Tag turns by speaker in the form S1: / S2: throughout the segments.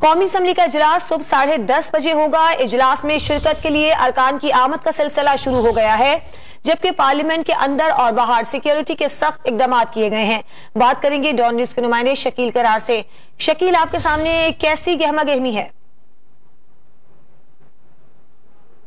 S1: कौमी असम्बली का इजलास सुबह 10:30 बजे होगा। इजलास में शिरकत के लिए अरकान की आमद का सिलसिला शुरू हो गया है, जबकि पार्लियामेंट के अंदर और बाहर सिक्योरिटी के सख्त इकदाम किए गए हैं। बात करेंगे डॉन न्यूज के नुमाइंदे शकील करार से। शकील, आपके सामने कैसी गहमा गहमी है?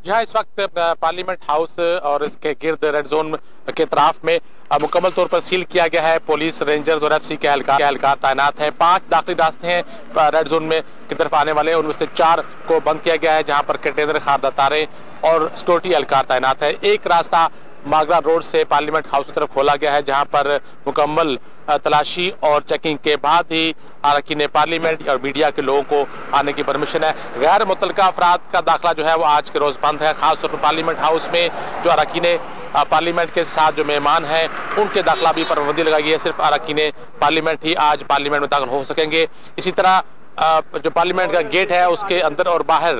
S2: जहां इस वक्त पार्लियामेंट हाउस और इसके गिर्द रेड जोन के इतराफ में मुकम्मल तौर पर सील किया गया है। पुलिस, रेंजर्स और एफसी के एहलकार तैनात हैं। 5 दाखिली रास्ते हैं रेड जोन में की तरफ आने वाले, उनमें से 4 को बंद किया गया है, जहां पर कंटेनर, खारदा तारे और सिक्योरिटी एहलकार तैनात है। एक रास्ता मागरा रोड से पार्लियामेंट हाउस की तरफ खोला गया है, जहां पर मुकम्मल तलाशी और चेकिंग के बाद ही अरकान पार्लियामेंट और मीडिया के लोगों को आने की परमिशन है। गैर मुतल्लिका अफराद का दाखिला जो है वो आज के रोज बंद है। खासतौर पर पार्लियामेंट हाउस में जो अरकान पार्लियामेंट के साथ जो मेहमान हैं उनके दाखिला भी पाबंदी लगाई गई है। सिर्फ अरकान पार्लियामेंट ही आज पार्लियामेंट में दाखिल हो सकेंगे। इसी तरह जो पार्लियामेंट का गेट है उसके अंदर और बाहर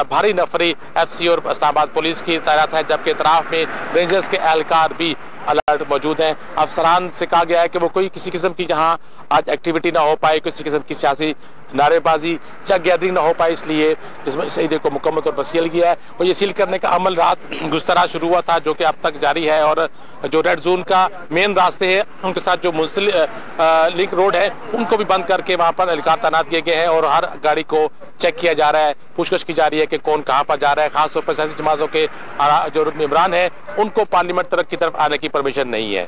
S2: भारी नफरी एफसी और इस्लामाबाद पुलिस की तैनात है, जबकि इतराफ में रेंजर्स के एहलकार भी अलर्ट मौजूद हैं। अफसरान से कहा गया है कि वो कोई किसी किस्म की यहाँ आज एक्टिविटी ना हो पाए, किसी किस्म की सियासी नारेबाजी या गैदरिंग ना हो पाए, इसलिए इस ईद को मुकम्मल तौर पर सील किया है। और ये सील करने का अमल रात गुज़श्ता रात शुरू हुआ था, जो कि अब तक जारी है। और जो रेड जोन का मेन रास्ते हैं उनके साथ जो मुंसलिक लिंक रोड है उनको भी बंद करके वहां पर एहलकार तैनात किए गए हैं और हर गाड़ी को चेक किया जा रहा है, पूछताछ की जा रही है कि कौन कहाँ पर जा रहा है। खासतौर पर सियासी जमातों के जो मेंबरान है उनको पार्लियामेंट की तरफ आने की परमिशन नहीं है।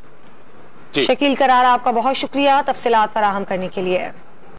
S1: शकील करार, आपका बहुत शुक्रिया तफसीलात फराहम करने के लिए।